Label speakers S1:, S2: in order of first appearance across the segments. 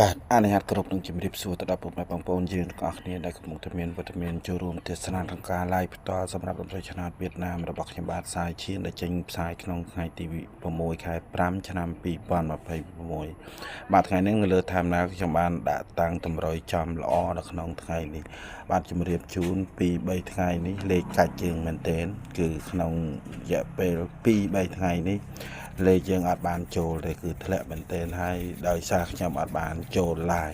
S1: បាទអនុញ្ញាតគ្រប់នឹងជំរាបសួរទៅដល់ពុកម៉ែបងប្អូនយើងទាំងអស់គ្នាដែលកំពុងតែមានវត្តមានចូលរួមទស្សនាក្នុងការ live ផ្ទាល់សម្រាប់តន្ត្រីឆ្នោតវៀតណាមរបស់ខ្ញុំបាទសាយឈៀនដែលចេញផ្សាយក្នុងថ្ងៃទី6 ខែ 5 ឆ្នាំ 2026 បាទថ្ងៃនេះនៅលើថែមណាខ្ញុំបានដាក់តាំងតម្រុយចំល្អនៅក្នុងថ្ងៃនេះបាទជំរាបជូនពី3ថ្ងៃនេះលេខកាច់ជាងមែនទែនគឺក្នុងរយៈពេល2-3ថ្ងៃនេះលេខយើងអត់បានចូលទេគឺធ្លាក់មែនទែនហើយដោយសារខ្ញុំអត់បានចូលឡាយ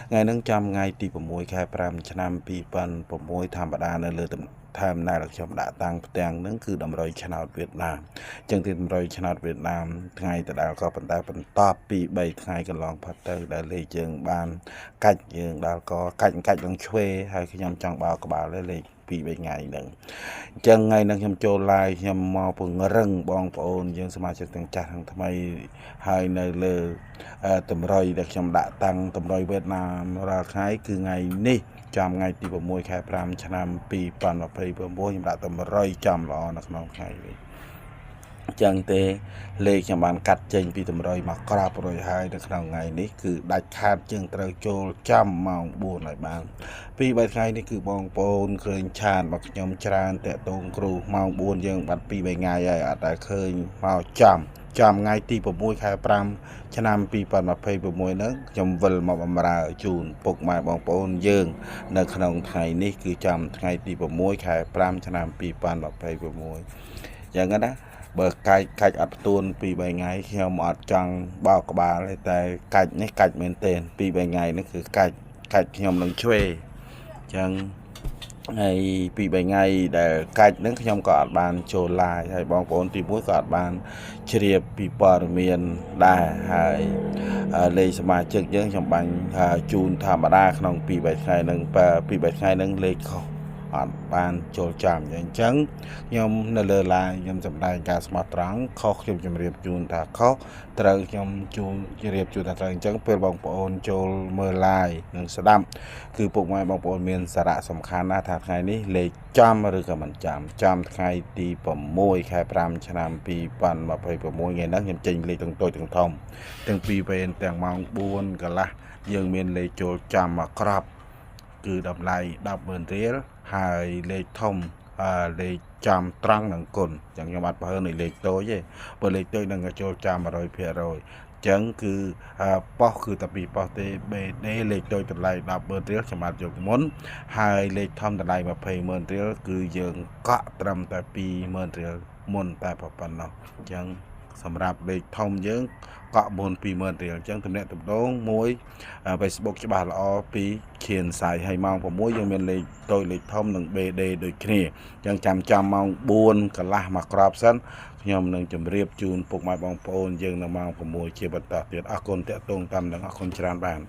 S1: ថ្ងៃហ្នឹងចាំថ្ងៃទី6 ខែ 5 ឆ្នាំ 2006ធម្មតានៅលើថែមណាដែលខ្ញុំដាក់តាំងផ្ទាំងហ្នឹងគឺតម្រុយឆ្នោតវៀតណាមអញ្ចឹងទីតម្រុយឆ្នោតវៀតណាមថ្ងៃដដែលក៏ប៉ុន្តែបន្តពី3ថ្ងៃកន្លងផុតទៅដែលលេខយើងបានកាច់យើងដល់ក៏កាច់ឡើងឆ្វេហើយខ្ញុំចង់បោកក្បាលលេខ2-3ថ្ងៃហ្នឹងអញ្ចឹងថ្ងៃហ្នឹងខ្ញុំចូល live ខ្ញុំមកពង្រឹងបងប្អូនយើងសមាជិកទាំងចាស់ទាំងថ្មីហើយនៅលើតម្រុយដែលខ្ញុំដាក់តាំងតម្រុយវៀតណាមរាល់ថ្ងៃគឺថ្ងៃនេះចាំថ្ងៃទី6 ខែ 5 ឆ្នាំ 2026ខ្ញុំដាក់តម្រុយចំល្អនៅក្នុងថ្ងៃនេះចឹងទេលេខខ្ញុំបានកាត់ចេញពីតម្រុយមកក្របរួចហើយនៅក្នុងថ្ងៃនេះគឺដាច់ខាតជាងត្រូវចូលចាំម៉ោង4ឲ្យបាន2-3ថ្ងៃនេះគឺបងប្អូនឃើញឆាតមកខ្ញុំច្រើនតាក់ទងគ្រូម៉ោង4យើងបាត់2-3ថ្ងៃហើយអត់ដែលឃើញមកចាំថ្ងៃទី6 ខែ 5 ឆ្នាំ 2026ហ្នឹងខ្ញុំវិលមកបម្រើជូនពុកម៉ែបងប្អូនយើងនៅក្នុងថ្ងៃនេះគឺចាំថ្ងៃទី6 ខែ 5 ឆ្នាំ 2026យ៉ាងណាបើកាច់អត់ផ្ទួន2-3ថ្ងៃខ្ញុំអត់ចង់បោកក្បាលទេតែកាច់នេះកាច់មែនទែន2-3ថ្ងៃនេះគឺកាច់ខ្ញុំនឹងឆ្វេអញ្ចឹងហើយ2-3ថ្ងៃដែលកាច់ហ្នឹងខ្ញុំក៏អត់បានចូល live ហើយបងប្អូនទី1ក៏អត់បានជ្រាបពីព័ត៌មានដែរហើយលេខសមាជិកយើងខ្ញុំបាញ់ជូនធម្មតាក្នុង2-3ថ្ងៃហ្នឹង2-3ថ្ងៃហ្នឹងលេខខុសអត់បានចូលចាំអញ្ចឹងខ្ញុំនៅលើ live ខ្ញុំសម្ដែងការស្មោះត្រង់ខុសខ្ញុំជម្រាបជូនថាខុសត្រូវខ្ញុំជម្រាបជូនថាត្រូវអញ្ចឹងពេលបងប្អូនចូលមើល live និងស្ដាប់គឺពុកម៉ែបងប្អូនមានសារៈសំខាន់ណាស់ថាថ្ងៃនេះលេខចំឬក៏មិនចាំថ្ងៃទី6 ខែ 5 ឆ្នាំ 2026ថ្ងៃហ្នឹងខ្ញុំចេញលេខទាំងតូចទាំងធំទាំងពីរវេនទាំងម៉ោង4កន្លះយើងមានលេខចូលចាំមកក្របគឺតម្លៃ 10,000 រៀលហើយលេខធំលេខចាំត្រង់នឹងគុណចឹងខ្ញុំអត់បើនៅលេខតូចទេបើលេខតូចនឹងចូលចាំ 100% ចឹងគឺប៉ុសគឺតែពីប៉ុសទេ BD លេខតូចតម្លៃ 10,000 រៀលខ្ញុំអត់យកមុនហើយលេខធំតម្លៃ 20,000 រៀលគឺយើងកក់ត្រឹមតែ 20,000 រៀលមុនតែប៉ុណ្ណោះចឹងសម្រាប់លេខធំយើងកក់មុន 20,000 រៀលអញ្ចឹងទំនាក់ទំនងមួយ Facebook ច្បាស់ល្អពីឈៀនសាយហើយម៉ោង6យើងមានលេខតូចលេខធំនិង BD ដូចគ្នាអញ្ចឹងចាំម៉ោង4កន្លះមកក្របសិនខ្ញុំនឹងជម្រាបជូនពុកម៉ែបងប្អូនយើងនៅម៉ោង6ជាបន្តទៀតអរគុណតាក់ទងតាមនឹងអរគុណច្រើនបាន